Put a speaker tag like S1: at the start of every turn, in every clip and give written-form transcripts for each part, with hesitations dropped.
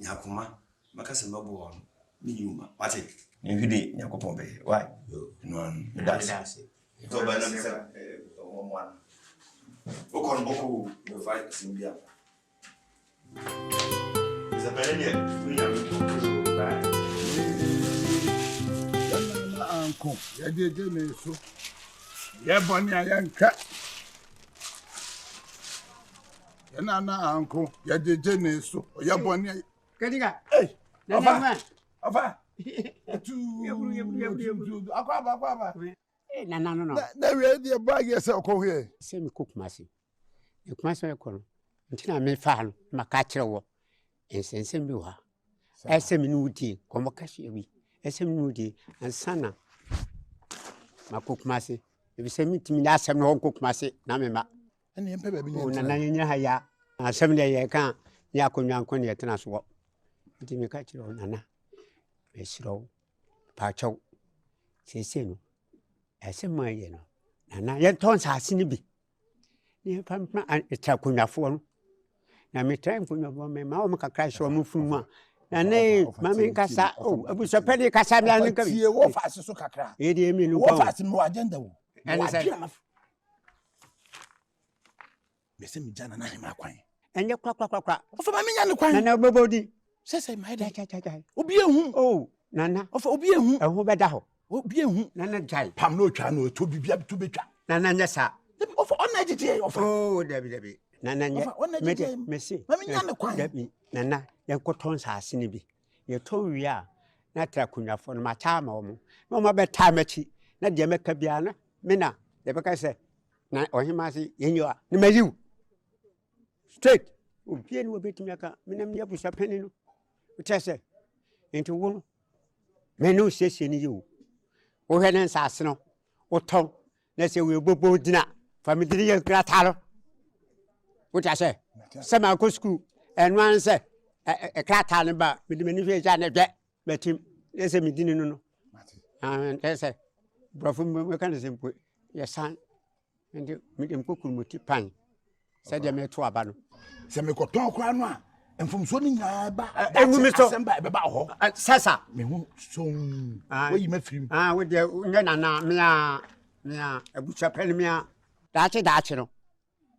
S1: Yakuma, Macassa Mabo, Minuma, what it?
S2: You did, Yakopombe. Why?
S1: No,
S2: That's
S1: it. So, by one. Okon Boko, you fight Simbia. Is a very
S3: uncle. I did so. Yeah, Bonnie, I am cat. And uncle, ya did so. Ya Bonnie.
S4: Kadiga.
S3: Hey,
S4: Nana.
S3: Ava. Aquaba.
S4: No.
S3: Never the bag yourself here.
S4: Same cook massy. You must have called. Until I may find my catcher war. And send some you are. As a minuti, Comocassi, as a minuti, and Sana. My cook massy. If you send me to me last time, no cook massy, Namema.
S3: And the emperor being
S4: Nana, I 7 days I can't. Yakun Yankon yet as what. Did you catch your Nana? Miss Row, Pacho, say, no. As a my, you know. Nana, yet tons are sinny. Near Pampa and a tacunya phone. Now, me time for your woman, Mamma crash or move from one. And nay, Mammy Cassa, oh, I was a petty Cassabian.
S3: You walk fast as a cacra.
S4: Idiom in
S3: What fast in more agenda?
S4: And I said,
S3: Miss Jana, my queen.
S4: and your clock.
S3: For my man, queen,
S4: and nobody
S3: says I might die.
S4: Oh, Nana,
S3: of Obian,
S4: a who better.
S3: Obian,
S4: Nana Jai,
S3: Pam no channel to be
S4: Nana, yes, sir.
S3: of
S4: Oh, Debbie. Nana, Missy, Debbie, Nana, your cottons are sinny. You told me, not Tracunya for my time or no more bedtime at she, not Jamaica Biana, Mina, the book I said, or him I see in your, you. Straight, Ubian will be to make a minimum yapus a penny, which I said, into one. Menu says in you. O had an assassin, or Tom, let's say we'll both dinner, family gratalo. Which I say, some are good school, and one said, a cat about with the manufacturer and a but him, they say me didn't know. And they say, Brofum mechanism, your son, and you meet him cook with pine. Said you made 2 abandon.
S3: Semicoton crown, and from swimming by
S4: Sasa,
S3: me soon. Where you met him?
S4: With your Nana, mea, a butcher penny, that's it, you know.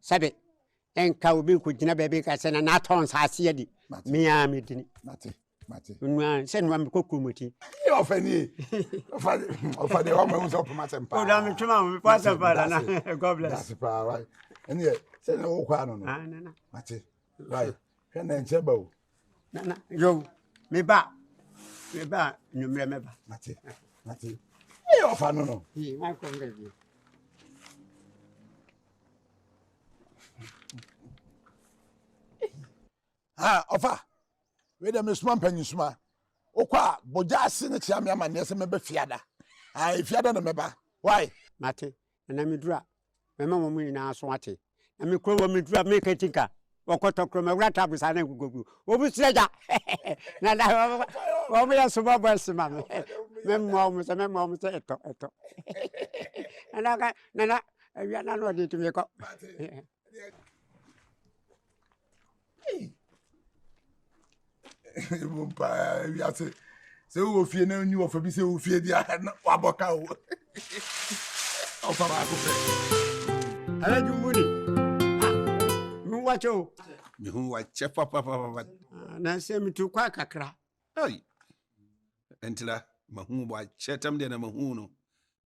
S4: Said it. And cow be with dinner baby, I said, and not on Sassiadi. Mea, me didn't. Mate. Send one cookumity.
S3: You offend ye. Of the woman who's up my temper.
S4: Oh, damn it, tomorrow, what's a father? God bless.
S3: That's a power, right? And yet, send no one. Mate. Right. Can then Chebo.
S4: Nana, yo, me back. Me back, you remember.
S3: Mate. You offer no.
S4: He might come with you.
S3: Offer. Wait a Miss Mampen, you smart. Oqua, Boja Senate, Yamma, yes, a member Fiada. I Fiada the member. Why?
S4: Mate, and I'm a drop. Remember me now, Swati. And me crow me drop, make a tinker. Or cut a chroma rat up with an go. What was that? Now, what we are so much, mamma. Memoirs, a memoir, and I got Nana, you are not ready to make up.
S3: So who fear no new of a busy who fear the Waboka.
S4: I like you, Moody. What you?
S1: Who I check papa,
S4: and I send me to quack a crack.
S1: Hey, Entila, Mahu, why Chetam de Mahuno,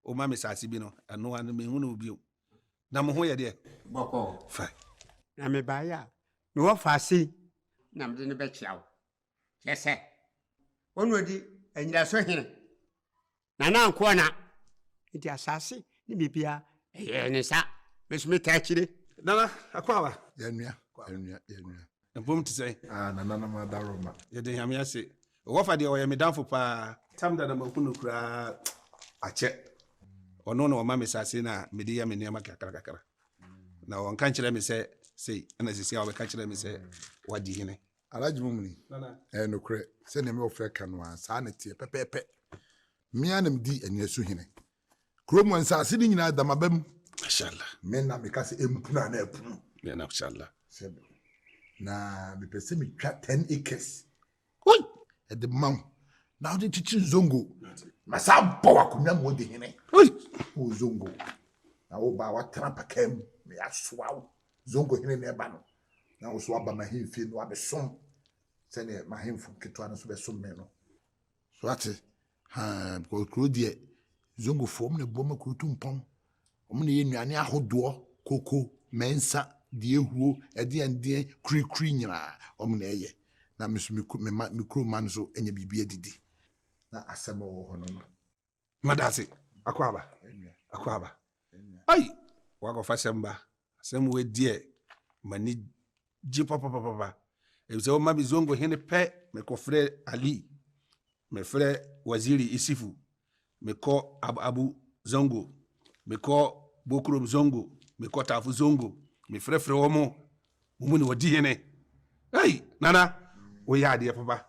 S1: O Mammy Sassibino, and no one may who be you. Namahoya, dear.
S4: Boko. Fine. I'm a buyer. No fussy. Nam didn't bet you. Yes, sir. One would and you're so here. Nana, corner. It is sassy, you be a sir. Miss me actually.
S1: Nana, Aquava.
S3: Yenya.
S1: And boom to say,
S3: Nana Madaroma.
S1: You didn't hear me say, what for the oil me down for pa, Tam that I'm a kunu cra a check. Or no, mammy sassina, media me near my cacaracara. Now, on can't let me say, and as you see, I will catch them say, what do you know?
S3: Alaji mumuni no kre se ne me ofre kanwa sanity pepepe me anem di enesu hene krom wansa ase ni nyina damabam
S1: inshallah
S3: me na me kase empuna na epunu
S1: me na inshallah
S3: na me pese me twa 10 acres the mount. Now the teaching zongo. Masa power kunya mo de hene. O zongo. Na o ba wa trampa kem me aswa zongo hene ne ba no. Na o so aba ma hemfie no abesom. Se ne ma hemfu ketwa no so besom me no. So ate because kuro die zongo fom ne boma kuro tumpon. Omo ne ye nuane ahodo koko mensa die huo ede ande kri nyina omo na eye. Na mikro man so enye bibia didi. Na asema wo hono no.
S1: Madasi akwaba. Ai wako fashamba. Asem we die mani ji papa. E se o mami zongo hene pe me ko frère Ali. Me frère Waziri Isifu. Me ko Abu Zongo. Me ko Bokrom Zongo. Me ko Tafu Zongo. Me frère omo. Mumuni wadi hene. Ai nana we ya de papa.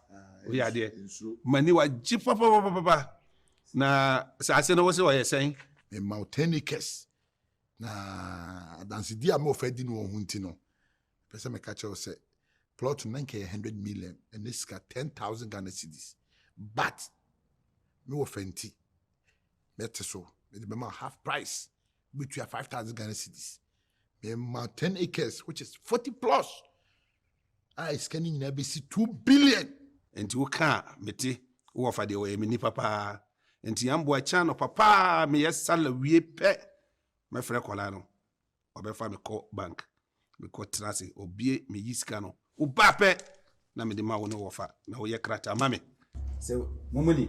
S1: We ya de. Mani wa ji papa. Na sase no wose wa yesen
S3: Me mountainous. Na dansi dia me ofedi no hunti no. Pese me catch you say plot 100 million and this got 10,000 Ghana cedis. But me ofenti. Mete so. Me be half price between 5,000 Ghana cedis. Me mountain acres which is 40 plus. I scanning na be 2 billion.
S1: Enti wo ka meti wo fa de wo yemi ni papa. Enti yambo achano papa me yesala wie pe. Me frère kola no. Obefa me call bank. Me call trase obie me yiska no. Wo ba pe na me de ma wo no wo fa na wo ye krata mame. Se mumuni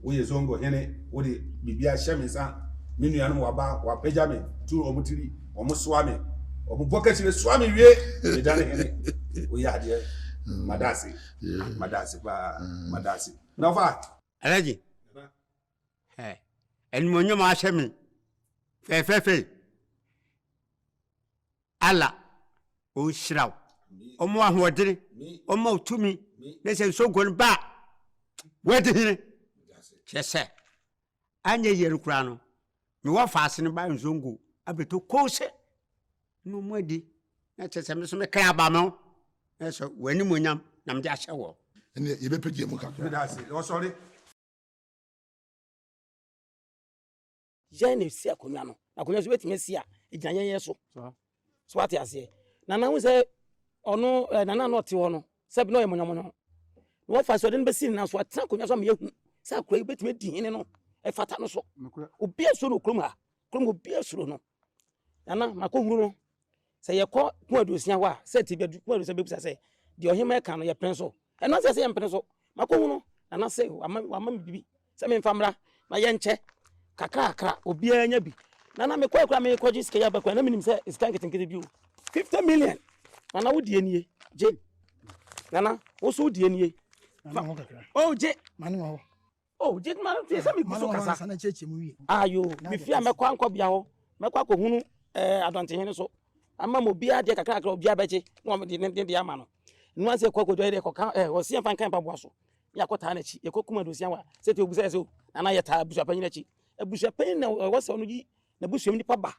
S1: wo ye zongo hene wo de bibia hye sa me nuanu wo ba wa peja me tu omutiri omo soa me omo bokati le soa me wie me dane hene wo ya de madasi na fa
S4: Alaji en monyo ma shemi fe ala o shiraw o mo ahodire o mo tumi ne se so gon ba wadi hine chese anye yeru kura no me wa faase ne ba nzongo abeto kose no mo adi na chese me so me kan aba me so wani monyam na me de ahye wo
S3: ene ye be pege mu ka
S1: madasi o sorry
S5: Jane si akonya no akonya so betime si a egina yen so so ate ase na na hu se ono na na not wo no se bi no yemonyo no fa so de be si na so atra akonya so me yehu se akora betime di hene no e fata no so obi aso no krom obi aso no na na makohuru no se ye ko Kum Aduosia wa se ti bi Kum Aduosia be busa se de ohima ka no ye prenso e no se ye prenso makohuru no na na se wa ma bibi se me famra na ye nche kakra obi anya bi na me kwa me kwa jiske ya bakwa na minim se iska nketenkete bi 50 million na wodi enie je na wo so wodi enie oh je
S6: mani wo
S5: oh je man ti se me guso kasa
S6: na cheche mu wi
S5: ayo me fia me kwa nkọ bia ho me kwa ko hunu adonte hene so ama mo bia de kakra obi abeche no me de ama no no ase kwa ko do de ko kan wo se fan kan pa bo so ya ko ta na chi ye ko Kum Aduosia wa se te obusa se na ya ta busu apanyi na chi ebusu apanyi na wo se no yi na busuam ni pa ba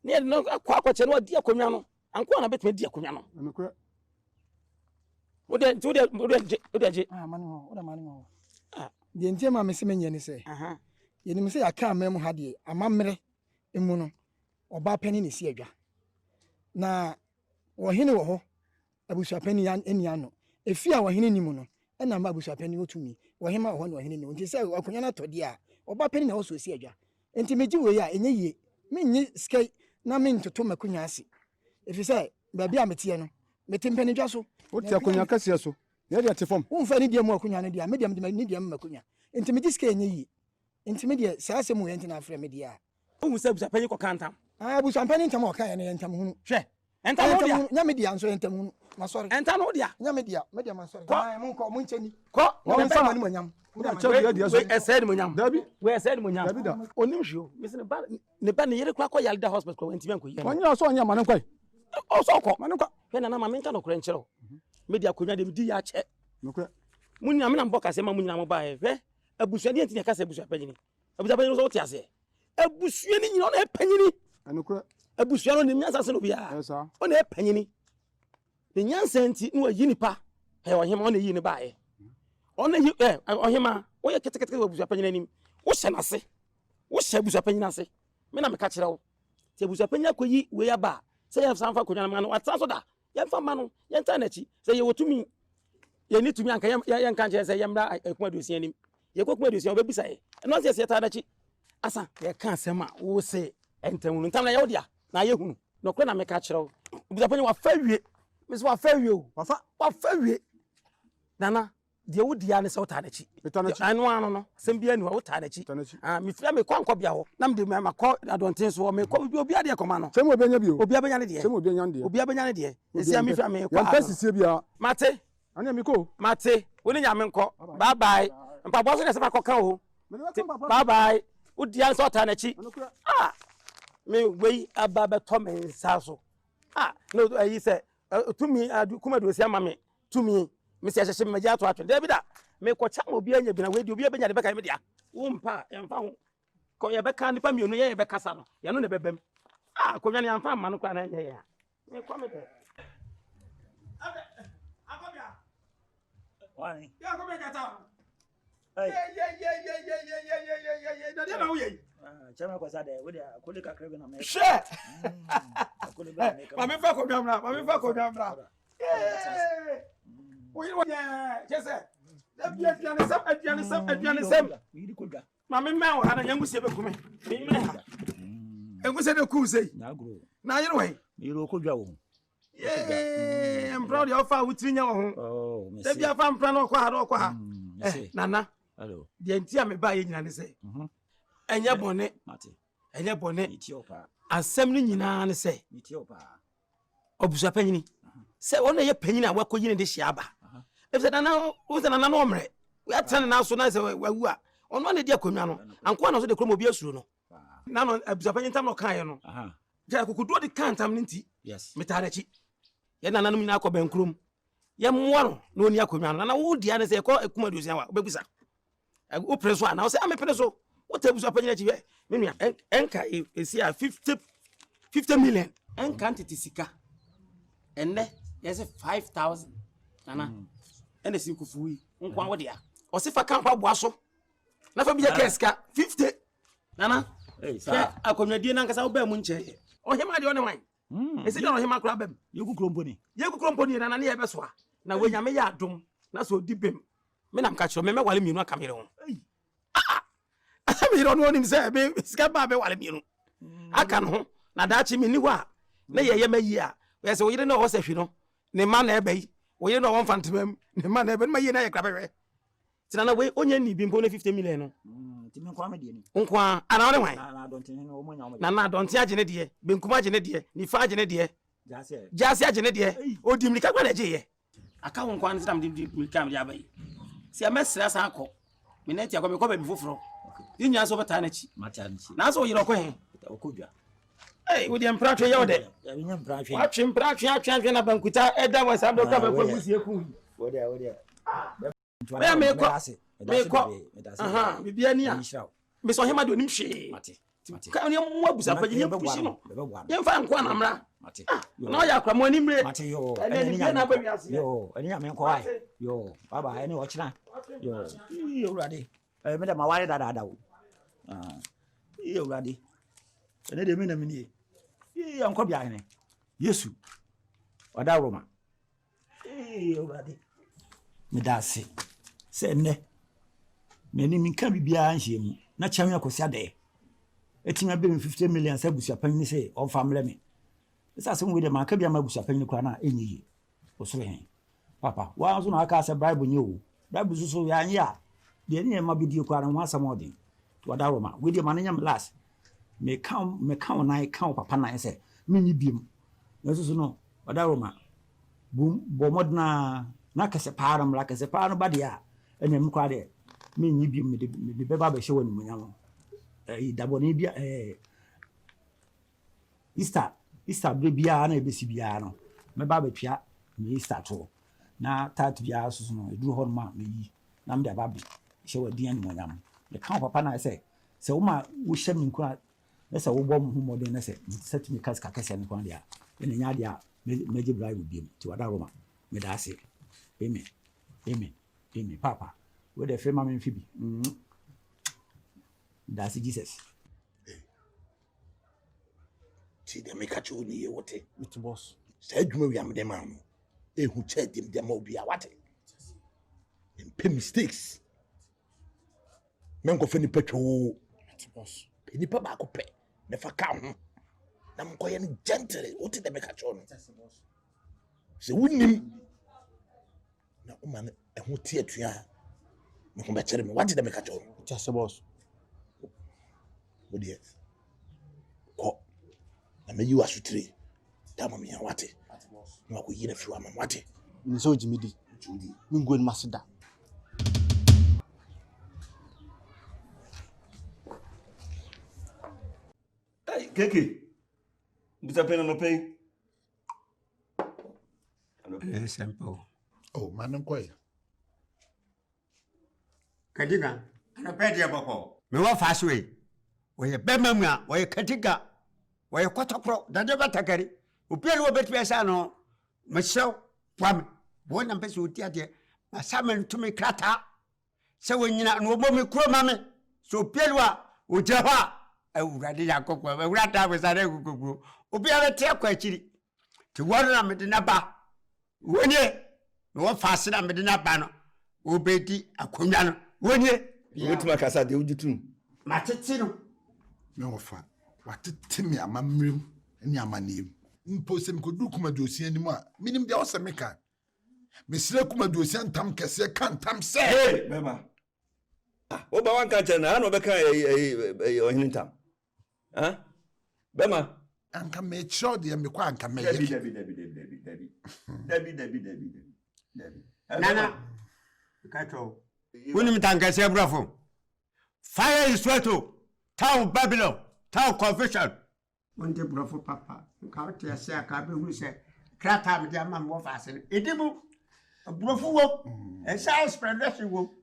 S5: ne no akwache no adi akonwa no anko na betime di akonwa no
S6: anokwe
S5: ode je
S6: mani wo de ntie ma me se menye ni se ye ni me se aka amem ha de amamre emu no oba pani ni si adwa na wo hene wo ho abusu apanyi ya enia no efi a wo hene ni mu no na ma abusu apanyi otumi wo hema wo no hene ni nti se akonwa na todi a oba pani na wo so si adwa enti meji we ya enye yie menye sky na me ntoto makonwa ase efi se ba bia metie no metempani dwa so
S7: o ti akonwa kase so ye de atefom
S6: wo mfa ni dia mu akonwa no dia me dia ni dia makonwa enti meji sky enye yie enti me dia sa asemu ye enti na afre me dia
S5: o se busu apanyi ko kantam
S6: busu ampani ntam o kan ye ntam hunu
S5: hwe enta no dia
S6: nya me dia nso ntam hunu masori
S5: enta no dia
S6: nya me dia masori mun ko mun cheni
S5: ko
S6: wo mfa mani monyam
S5: we esed monyam
S7: dabi
S5: we esed monyam
S7: dabi da
S5: onim hwo me se ne ba ne yere kwa ko yalda hospital ko enti men ko yi
S7: onya so onya mane kwai
S5: o so ko
S7: mane kwa
S5: hwe na ma menka no kore nkyero media konwa de di ya che
S7: nokwe
S5: munya me na mboka se ma munya mo ba hwe abusuani enti ne ka se abusu apanyini so wote ase abusuani nyina na apanyini
S7: anokwe
S5: abusuani no nyansa se no bia
S7: esa
S5: o na apanyini ne nyansa enti no yi nipa he o hema o na yi ni ba on him, or you get a penny. What's an assay? What's a busapenny assay? Men, catch it out. Say busapenya koyi we aba. Say you have some for Kunaman, what's that? Yan for Manu, Yan Tanechi. Say you to me. You need to me, and can't say Yamra, I could see him. You could do your baby say. And not just yet, Tadachi. Asa, you can't say, who say, enter Muntana Yodia. Now you no can I make catch out. Busapenya was fair. Miss what fair you. What fair. Nana. The old Diana so Tadachi. I know, Sembian, what Tadachi. Me family can't copy out. Nam de Mamma call, I don't think so. May call you be a command.
S7: Same with Benjamin.
S5: Obiabanadi.
S7: Same with Benjamin.
S5: Obiabanadi. You see, me family.
S7: One person, Sibia.
S5: Mate.
S7: Anemico.
S5: Mate. When you am call. Bye bye. And Papa was a cocoa. Bye bye. Would the answer Tanachi? Ah, me way a baba Tommy in Sasso. Ah, no, he said to me, I do Kum Aduosia, mammy. To me. Mr. Shashim Majato, David, make what time will be in a way to be a back media. Umpa and found. Call your back and family, no, back Cassano. You know the baby. Ah, Korean and Farm Manuka.
S2: Why? Chama kwa sada we dia koleka krebe na me.
S5: Share. Mami fa ko jamra, mami fa ko jamra. We yeah, just aduane mami me wo hana yangu se be kume. Me me ha. Engu se de ku sei.
S2: Na agro.
S5: Na yero we.
S2: Me ro ko dwa wo.
S5: Yeah, I'm proud of how we trinya wo.
S2: Oh, me
S5: se bia fa mpra na okwa ha. Nana.
S2: Hello.
S5: De ntia me ba ye nyina ne se. Enye bone.
S2: Mate.
S5: Enye bone.
S2: Etiopa.
S5: Asem ni nyina ne se.
S2: Etiopa.
S5: Obusa panyini. Se wona ye panyini a wakoyi ne de hia ba. If se nana, wo se nana no omre. We atene na so na se wawu a. Ono na de akonwa no. Anko na so de kromo bi asuro no. Na no abusa panyini tam no kan ye no. Aha. Ja kokudo de kan tam ne nti. Yes. Metarachi. Ye nana no mi na akọ bankrom. Ye mwa no na oni akonwa no. Na wo dia ne se ko Kum Aduosia wa. Obegusa. O preso a na wo se ame preso. What abusa panyini chi we. Me nua enka e si a 50 million. Enka ntiti sika. Enne yes 5,000 nana ene si kufu yi nkwa wo dia o se fa kan kwa boaso na fa biya keska 50 nana sa akonwadie na nkasa wo ba mu nche o hema de one wan esi de o hema kura bam
S2: Yegu kromponi
S5: nana ne ye beso a na we nyame ya adom na so di bem me nam ka kiro me wale mienu aka mere ho me ro no nim se be sika ba be wale mienu aka no na daachi me ni wa na ye mayi a we se wo yire na o se hwi no ne ma na ebe yi wo yire na won fantemam ne ma na ebe ma yi na ye krabewe tina na we onye ni bi mpo na 50 million no
S2: ti me kwa me de ni
S5: nkwa ana wone wan
S2: na don't no mo nya o
S5: na don't agene de benkum agene de ni fa agene de jase agene de odi mlika kwa na je ye aka won kwa ntam de mlika me abai si amesra sa akọ me na ti akọ me ko ba bi foforo yinya so beta na chi na so yire ko he
S2: okodwa
S5: we dey mpratwe ye ode watwe mpratwe atwe na bankuta eda wa sa dokta ba kwa musie ku
S2: wo dia
S5: me aha bibia ni a me so hema de onim hwe ka ne mo abusa pa ye pushi no ye mfa nko na mra na ya kwa mo ani mre ene na ba wiase
S2: yo ene ya me nko ai yo baba ene o chira yo urade me da ma ware da wo urade ene de me na me ni nko bia ene Yesu oda Roma urade me da se ne me ni minka bibia anhie mu na chawe akosi ade etima be 50 million sa busia panni se on family me esa se mu de maka bia ma busia panni kwa na enyi osoro hen papa wa so na aka se Bible nye o Bible so ya anya de ni ma bidie kwa na ho asam odin oda Roma we de mananya last me kan na kan papa na se me nyi biem na so no oda Roma bo modna na kase param la kase param badia enya mkwa de me nyi biem me de beba be hye wani munyam daboni bia Easter bre bia na ebesi bia no me ba be twia me Easter to na tat bia so no eduru ho ma me yi na me da ba be hye wadi an munyam me kan papa na se wo ma wo hye me nkwa na se wo bom hu modern na se set me kas ka kase ne kwa dia ene nya dia me je Bible biem ti wada Roma me da se amen papa Where the family amphibi. That's Jesus.
S3: See, they make a show near what
S7: It's boss.
S3: said you am the man. Who said him there will be a what? And pay mistakes. Men go for the petrol.
S7: It's boss.
S3: Penny papa go pay. Never count. I'm going gentle. What did they make a show? So we him. Now, man, and who tear to ya? What did they make a show?
S7: Just a boss.
S3: What dear? Go. I mean, you are three. Tell me, what it? No, we hear a few. I'm what it.
S7: So Jimmy D. We go in Masada.
S8: Hey, Keke. Bisa pen no pay.
S4: Very simple.
S3: Oh, man, I'm quiet.
S4: Kadiga, ana pedi aboko. Me wa faswe. We bemamua, we kadiga. We kwatokro, dade batakari. Upielu obetwe sa no. Mesew wam. Wona mpese utia de. Na samen tumi krata. Se wonyina no obo me kuro mame. So upielu a ujewa. Ewurade yakokwa, ewurata wesare gugugu. Upielu te akwachiri. Ti wono na medina ba. Wonye. Me wa fase na medina ba no. Obedi akonwa no. Wonye.
S8: Wetin makasa de ujitum.
S4: Matete no.
S3: Me ofa. What Timmy amamrim ni amanim. Mpo se mkodu Kum Aduosia ni mu a minim de ose meka. Mesire Kum Aduosia ntam kese kan tam se.
S8: Hey, mama. Ah, oba wan kan chena na obeka ohini ntam. Ah? Bema.
S3: Anka me chiro de me kwa anka me
S8: Debi.
S4: Nana. Kato. Woni mtanka se brafo. Fire is sweato. Town Babylon. Town confession. Wonde brafo papa. Nka te ase aka be hu se krata me dia ma mo fa ase. Edibu. Brafo wo. E sai expression wo.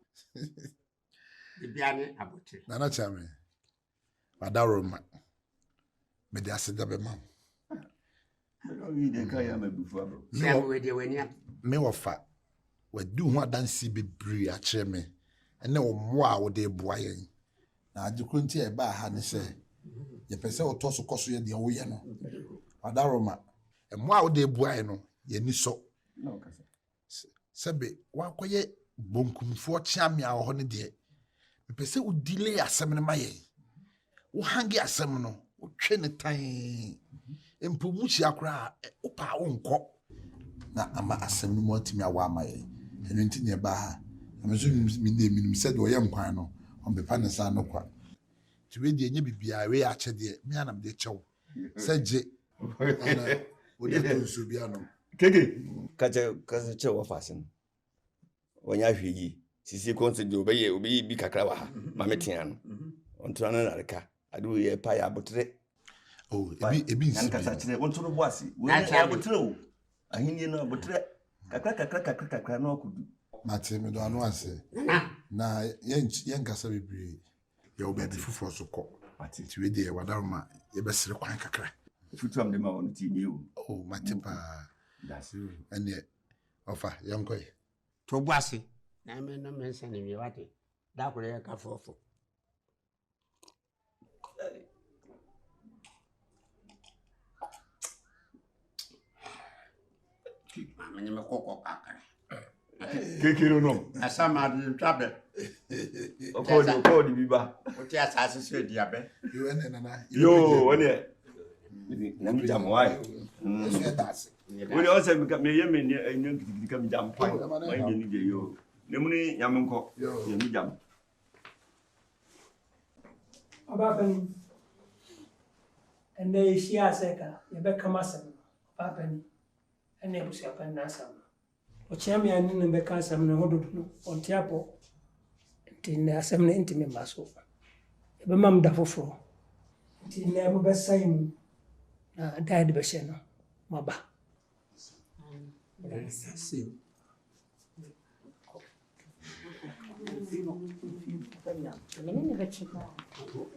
S4: Bibiane abote.
S3: Nana chame. Wadaroma. Me de ase da be ma.
S8: Me de kan ya mabufu abro.
S4: Se we de weni am.
S3: Me wofa. Wadu ho adansi bebre a kire me. Ene wo mo a wo de boa yen. Na ajikunti e ba ha ne se. Ye pese otoso koso ye de wo ye no. Wadaroma. E mo a wo de boa yen no ye ni so.
S8: No kasa.
S3: Sebe wa koye bonkumfo chiame a ho ne de. Me pese wo delay asem ne maye. Wo hangi asem no, wo twe ne tan. Empobuchi akra opa wo nko. Na ama asem no mo atimi awa amaye. Enu nti ne ba ha. Amezo mi said wo ye nkwan no. On be pa ne sa no kwa. Tiwe de enye bibia we ya che de. Me anam de chew. Seje. Wo de to so bia no.
S8: Keke. Kache che wo fasin. Wonya hweyi. Sisi konse de obeyi bi kakra wa ha. Ma metia no. Onto na nareka. Adu ye pa ya botre.
S3: Oh, ebi
S8: nsi. Nkasa chire onto no boase. Wo ya botre o. Ahini no botre. Kakra no akudu.
S3: Mate me do anu ase. Na yen kasa bebre. Ye obebi fufu so ko. Mate tiwe de wadaroma ye besere kwan kakra.
S8: Futu am de ma won ti ni o.
S3: Oh, mate pa. That's you. Ene ofa yankoi.
S4: To boase. Na me no mention ni wate. Da kure ya ka fofo. Mami me koko kakara.
S3: Kekiro no.
S4: Asama de trabe.
S8: Okodi biba.
S4: Oti asase so diabe.
S3: You ene nana.
S8: Yo, wone. Na mi jam wai. Wone o se me ye me ni gidigidi ka mi jam kwa. Wai ni je yo. Ne mu ni nyam nko. Ye mi jam.
S9: Abapani. Ende ishia seka. Yebe kama sana. Abapani. Ene busia pan nasam. Ochiami ani nembe kasam na hodo no ontiapo nti asam na ntimi maso ebe mam da foforo nti na ebe besaimu na dad be she no maba see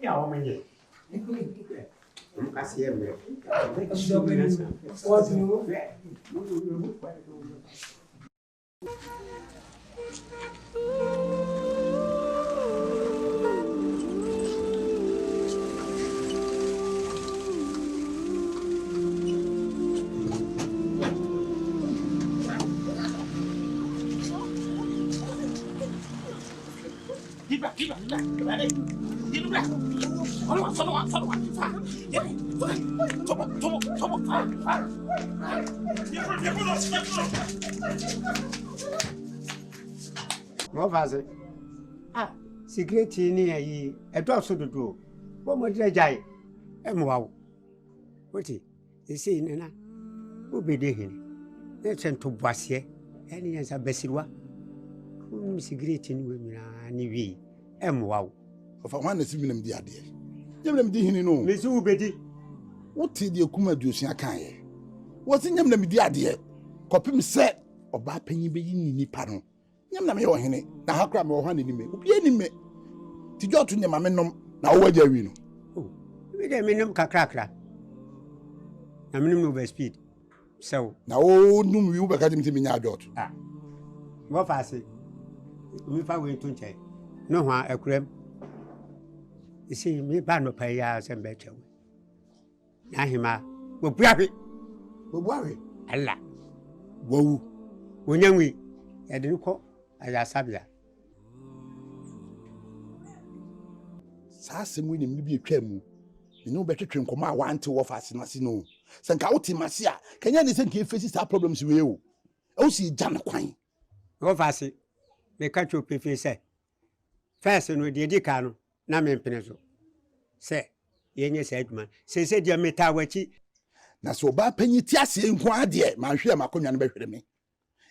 S4: ya o menye kasi embe
S9: what you
S4: Mo faze. Ah, secret ni ayi. E do so dodo. Bo mo dire jai. E mo wawo. Oti, e sei nena. Wo be de hin. E chento boase. E ni yansa besirwa. Wo secret ni we mina ni wi. E mo wawo.
S3: Ofa wan na si minam di ade. Nyam di hin no.
S4: Me si wo be di.
S3: Wo te de Kum Aduosia kan ye. Wo si nyam di ade. Kopim se oba panyin be yi ni nipa no. Nyam na me yo hene na hakra me wo hwa ni me obi ani me ti joto nyama me nom na wo waja wi no
S4: oh we dey me nom kakrakra na me nom no speed so
S3: na wo num wi wo be ka dim ti me nya joto
S4: ah wo fa se mi fa we to nche no hwa akurem isi me ba no pa ya se mbe chewe na hima wo buawe alla
S3: wo
S4: wonyanwi e de ko aya sabia
S3: sa asem ni me bi atwa mu ni no betwetwe nkoma a wante wo fa no senka wo timase a kanya ne senka face sa problems we o o si jana kwan
S4: wo fa se me ka cho pefe se first no de di ka no na me mpene so se yenye se aduma se dia meta wachi
S3: na so ba panyi ti ase nko ade ma hwe makonwa no behwere me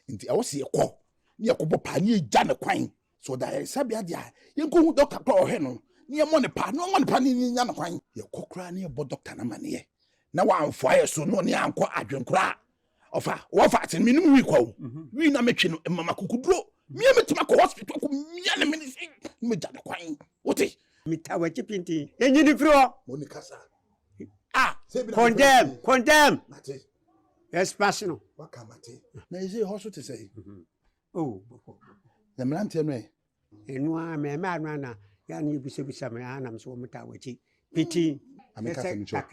S3: nti awo se ekọ ni yakobo pa ni eja ne kwan so da sabia dia yenko hu doctor to ohwe no ni mo ne pa ni nya ne kwan yakokra ni ebo doctor na mane na wa amfo aye so no ni anko adwenkra ofa wo fa tin minum wi kwa wi na metwe no mama kokuduro mi metima ko hospital ko mi na medicine mi ja ne kwan wote
S4: mi tawa chipinti enyi ni fro
S3: mo ni kasa
S4: condemn
S3: mate
S4: yes passion
S3: waka mate na ise hospital say
S4: oh
S3: na mlante no e
S4: enu a me ma na ya na ebusebisa me ana me so meta wachi piti
S3: ameka se mcho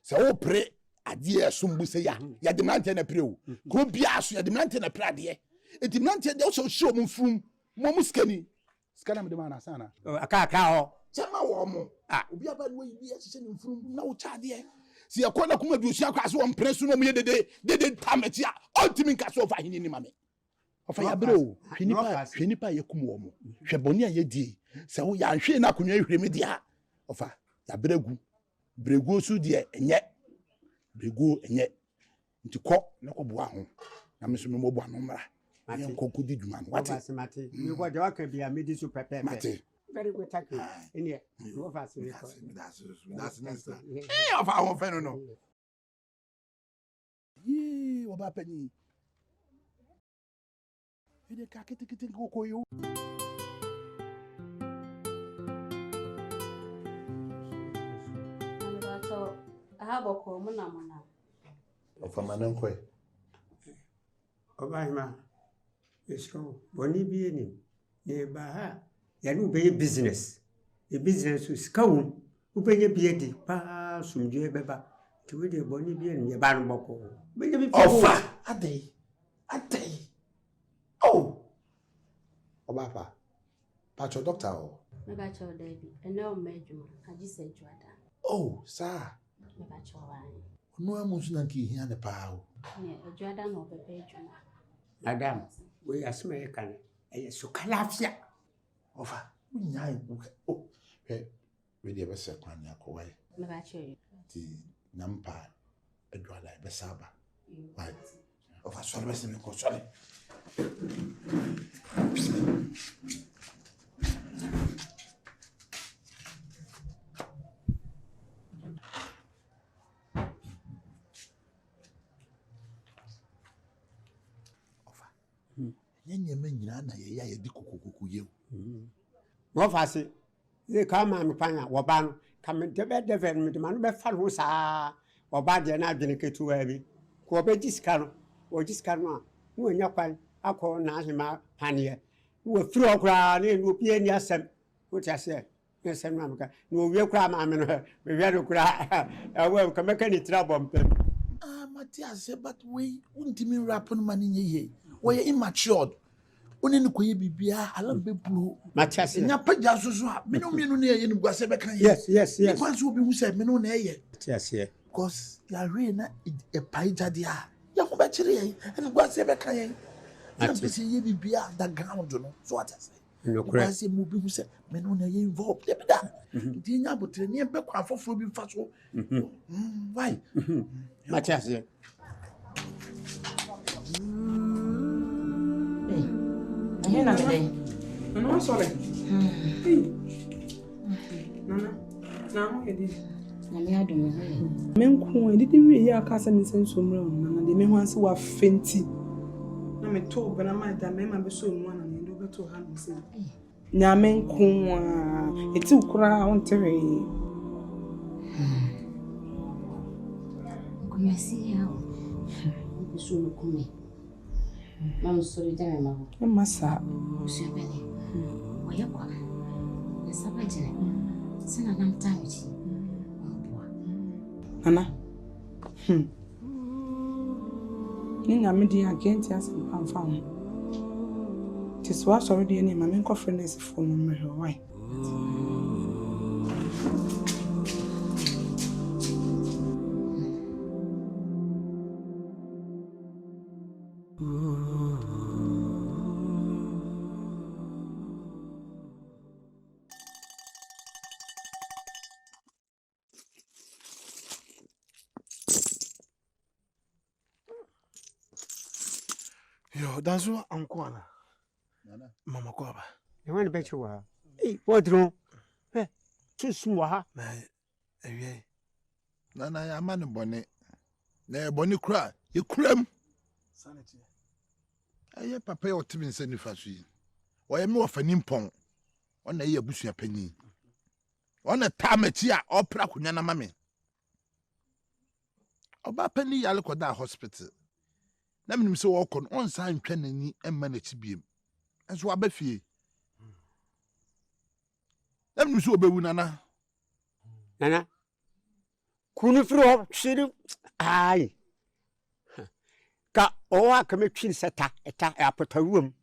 S3: se wo pre ade esumbu se ya de mlante na pre o ko bia so ya de mlante na pre ade enti mlante de so show mo mfrum mo muskani skana me de ma na sana
S4: aka ho
S3: chama wo mo obi aba no yi ya se mfrum na wo cha ade si yakona Kum Aduosia kwa so wo mpre so no mo ye dede tameti a ultimate nka so fa hini ni mame ofa ya bro hwenipa yakum wo mo hweboni a yedi se wo ya hwe na akonwa hwere dia ofa ya bregu su de enye bregu enye nti ko na ko boa ho na me so me mobo ano mra ye nkoku di dwuma no wate
S4: mate me go de waka bia me di so pepe
S3: mate
S4: very good thank you ene no fa se
S3: that's next ofa ho fe no ye wo ba pani ide ka kiti ko yo
S10: so ahabo ko muna
S3: ofa manankwe
S4: obahima eso boni bi eni ne ba ha ya no be business e business is kaun ubenye bi edi pa sumdwe beba ti we de boni bi eni ye ba no boko benye bi
S3: ofa adai oh obafa pacho doctor o
S10: me ba cho David ene o medjuma aji se juada
S3: oh sir
S10: me ba cho wa
S3: no amusu na ki hia ne pa o
S10: ne juada no pepe juma
S4: madam we asma ye kan e so kalafia
S3: ofa unyai buka oh he we dey be se kwan ya ko wai
S10: me ba cho
S3: ti nampa edwala be saba wai ofa sole be se me ko sole yenye menyina na ye ya di kokokoku ye
S4: wo fa se ye ka ma me panya wo ba no ka me de be de me de ma no be fa no sa wo ba de na adwene ketuwa bi ko be diska no wo diska no a wo nya kwan akọ na ahima panie wo firi okra na enu opi ani asem wo ti ase asem na meka na wo wie kra ma me no me wie do kra wo ka meka ni trabom pem
S3: Matias, but we wouldn't even rap on money ye. We immature. Oni no koye bibia alam be blue.
S4: Matias.
S3: Nya pagya so so a me no me no na ye no guase be kan ye.
S4: Yes.
S3: Kwan so obi hu say me no na ye.
S4: Matias here.
S3: Because ya re na e pai jade a. Ya ko be kire ye. And guase be kan ye. Na be say ye bibia the ground no. So what I say.
S4: No correct.
S3: Guase mo bi hu say me no na ye involved. Dey be da. Di nya botre ne be kwa afoforo bi fa so. Why?
S4: Matias here.
S10: Nana me
S9: I'm sorry. Nana, now it is.
S10: I don't
S9: Men cool, didn't we hear Cassin send some room? Nana, the men once were fainty. No, me told, but I might have member so one and over to her and say, Namen cool, it's too crown terry.
S10: Come I see how soon come. Mam sorry, damn, mamma.
S9: Massa,
S10: Monsieur Benny. Or your qua. The Sabbath. Send a long time with you.
S9: Nana. Nina media against us and found. 'Tis was already any mamma conference for no why.
S6: Yo, that's what I'm going. Mama Kwaba.
S4: You want to bet you are. Hey, what wrong? Too small.
S3: Nana ya man bonnet. Na bonnet cry. You cram.
S6: Sanity.
S3: Aye papa o timi nse ni faso yi. O ye me wo fani mpon. O na ye abusua panyi. O na tamati a opra kunya na mame. Oba pani yale koda hospital. Na menim se wo kon on san twa nani emma na chibiem. Enso aba fie. Na menim se obewu nana.
S4: Nana. Kunu fro shiri ai. Ka owa kame twin seta eta apotawum.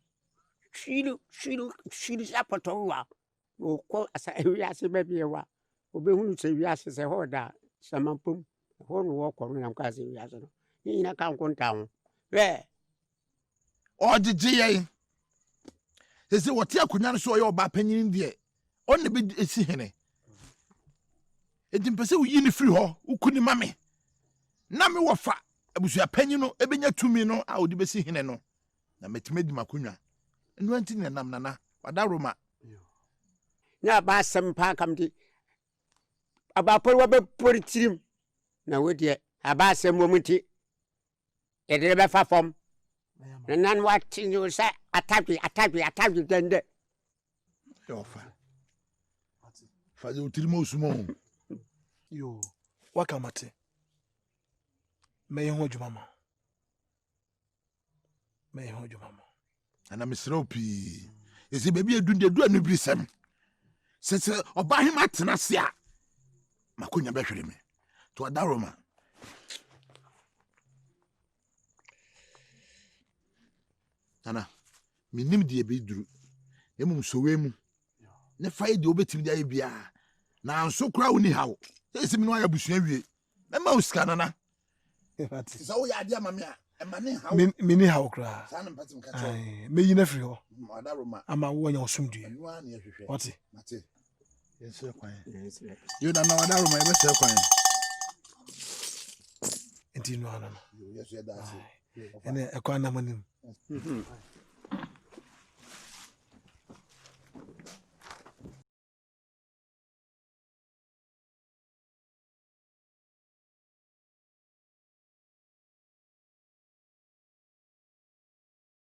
S4: Shiri apotawa. O ko asa ewiase bebie wa. Obehunu se wiase se hoda samampum. Ho no wo ko na nka se wiase no. Ni na kan konta ho.
S3: O jiji yen. Se wote akunya no so ye oba panyin die. O ne be esi hene. Edimpese wo yini free ho, ukuni mame. Na me wo fa abusua panyin no ebenya tumi no a odi besi hene no. Na metimedi makonwa. Enu anti ne nam nana, wada Roma.
S4: Na ba sempa kamdi. Aba porwa be poritirim. Na wodie aba sem momuti. Edere be fa fom. Na nan wat you say attack dende.
S3: Yo fa. Fa yo tirimo usumo.
S6: Yo, wakamate. Me ho djumama. Ana
S3: misro pi. Ezi baby edunde du anu bi sem. Se oba hima tena se a. Makonya behwere me. To adaroma. Ana minim die be duru. Emum sowe mu. Ne faye de obetim dia bia. Na nso kura woni hawo. Esi mi no aya busua wie. Mema uska nana. Sa wo ya dia mame a. Emane hawo.
S6: Mini hawo kura.
S3: Sa na mpatim ka cho.
S6: Me yina free ho.
S3: Adaroma.
S6: Ama wo nya osumdue.
S3: Anu a na ehwehwe.
S6: What?
S3: Mate. Yenso kwan. Yo na adaroma e be se kwan.
S6: Enti no ana.
S3: Yo yeso ya da se.
S6: Ene ekwan na manim.